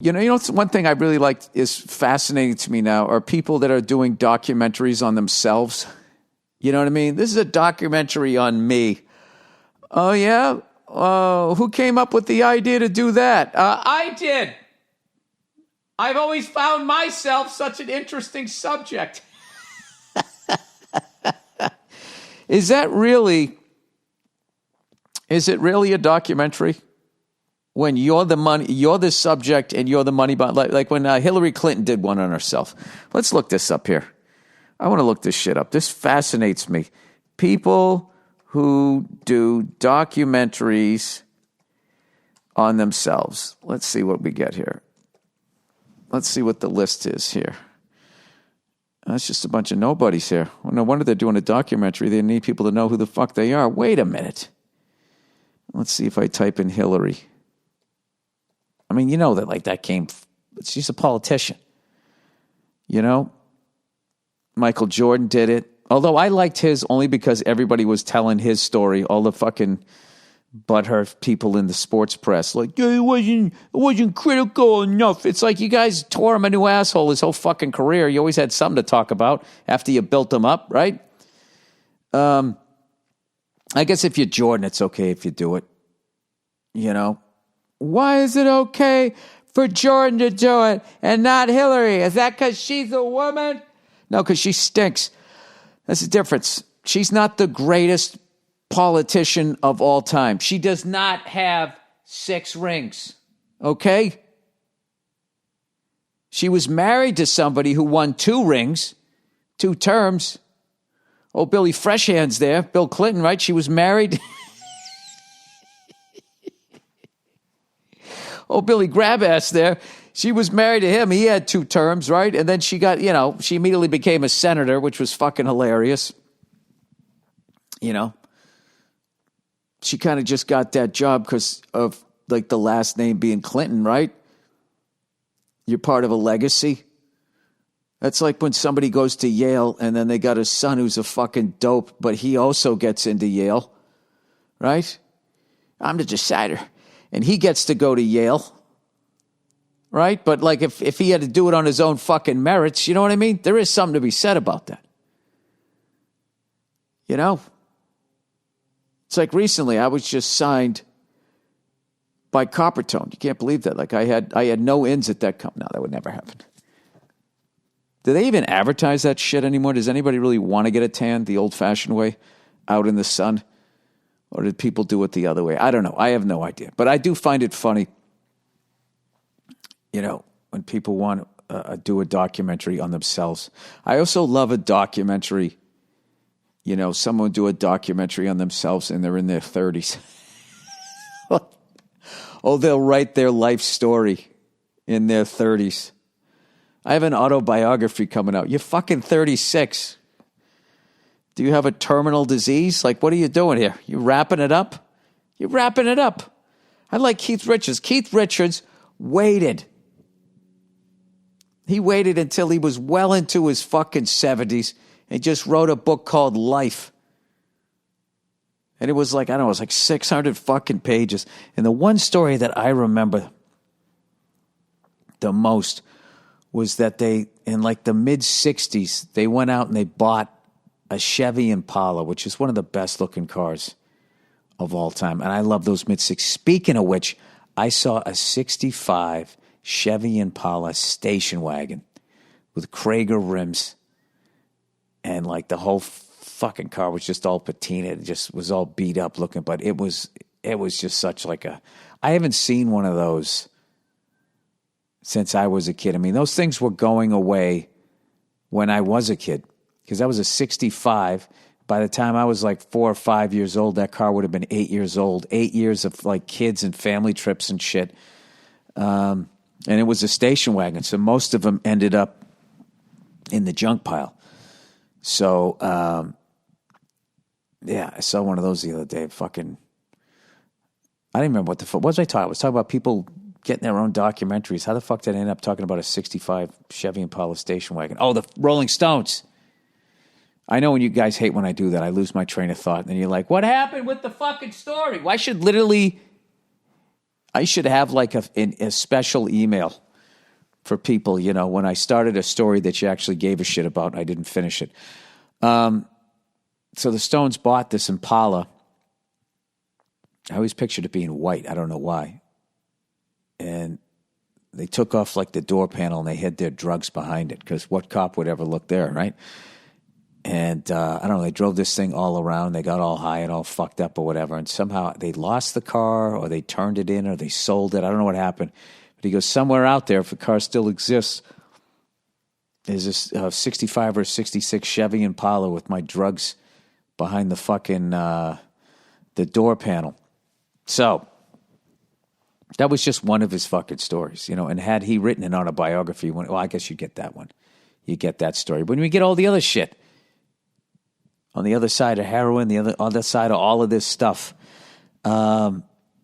One thing I really like is fascinating to me now are people that are doing documentaries on themselves. You know what I mean? This is a documentary on me. Oh, yeah? Who came up with the idea to do that? I did. I've always found myself such an interesting subject. Is it really a documentary? When you're the subject and you're the money, like when Hillary Clinton did one on herself. Let's look this up here. I want to look this shit up. This fascinates me. People who do documentaries on themselves. Let's see what we get here. Let's see what the list is here. That's just a bunch of nobodies here. Well, no wonder they're doing a documentary. They need people to know who the fuck they are. Wait a minute. Let's see if I type in Hillary. I mean, she's a politician. Michael Jordan did it. Although I liked his only because everybody was telling his story. All the fucking butthurt people in the sports press. Like, yeah, it wasn't critical enough. It's like you guys tore him a new asshole his whole fucking career. You always had something to talk about after you built him up, right? I guess if you're Jordan, it's okay if you do it. Why is it okay for Jordan to do it and not Hillary? Is that because she's a woman? No, because she stinks. That's the difference. She's not the greatest politician of all time. She does not have 6 rings, okay? She was married to somebody who won 2 rings, 2 terms. Oh, Billy Freshhands there, Bill Clinton, right? She was married. Oh, Billy Grabass there. She was married to him. He had 2 terms, right? And then she got, she immediately became a senator, which was fucking hilarious. She kind of just got that job because of, like, the last name being Clinton, right? You're part of a legacy. That's like when somebody goes to Yale and then they got a son who's a fucking dope, but he also gets into Yale, right? I'm the decider. And he gets to go to Yale, right? But like if he had to do it on his own fucking merits, you know what I mean? There is something to be said about that. It's like recently I was just signed by Coppertone. You can't believe that. Like I had no ins at that company. No, that would never happen. Do they even advertise that shit anymore? Does anybody really want to get a tan the old-fashioned way out in the sun? Or did people do it the other way? I don't know. I have no idea. But I do find it funny, when people want to do a documentary on themselves. I also love a documentary, someone do a documentary on themselves and they're in their 30s. Oh, they'll write their life story in their 30s. I have an autobiography coming out. You're fucking 36. Do you have a terminal disease? Like, what are you doing here? You wrapping it up? You're wrapping it up. I like Keith Richards. Keith Richards waited. He waited until he was well into his fucking 70s and just wrote a book called Life. And it was like, I don't know, it was like 600 fucking pages. And the one story that I remember the most was that they, in like the mid-60s, they went out and they bought a Chevy Impala, which is one of the best looking cars of all time. And I love those mid-60s. Speaking of which, I saw a 65 Chevy Impala station wagon with Krager rims. And like the whole fucking car was just all patina. It just was all beat up looking. But it was just such like I haven't seen one of those since I was a kid. I mean, those things were going away when I was a kid. Because I was a 65. By the time I was like 4 or 5 years old, that car would have been 8 years old. 8 years of like kids and family trips and shit. And it was a station wagon. So most of them ended up in the junk pile. So, yeah, I saw one of those the other day. Fucking, I didn't remember what the fuck. What was I talking about? I was talking about people getting their own documentaries. How the fuck did I end up talking about a 65 Chevy Impala station wagon? Oh, the Rolling Stones. I know when you guys hate when I do that. I lose my train of thought. And you're like, what happened with the fucking story? I should have like a special email for people, you know, when I started a story that you actually gave a shit about, I didn't finish it. So the Stones bought this Impala. I always pictured it being white. I don't know why. And they took off like the door panel and they hid their drugs behind it, because what cop would ever look there, right? And I don't know, they drove this thing all around. They got all high and all fucked up or whatever. And somehow they lost the car, or they turned it in, or they sold it. I don't know what happened. But he goes, somewhere out there, if the car still exists, there's this 65 or 66 Chevy Impala with my drugs behind the fucking the door panel. So that was just one of his fucking stories, you know. And had he written an autobiography, well, I guess you get that one. You get that story. But when we get all the other shit, on the other side of heroin, the other side of all of this stuff,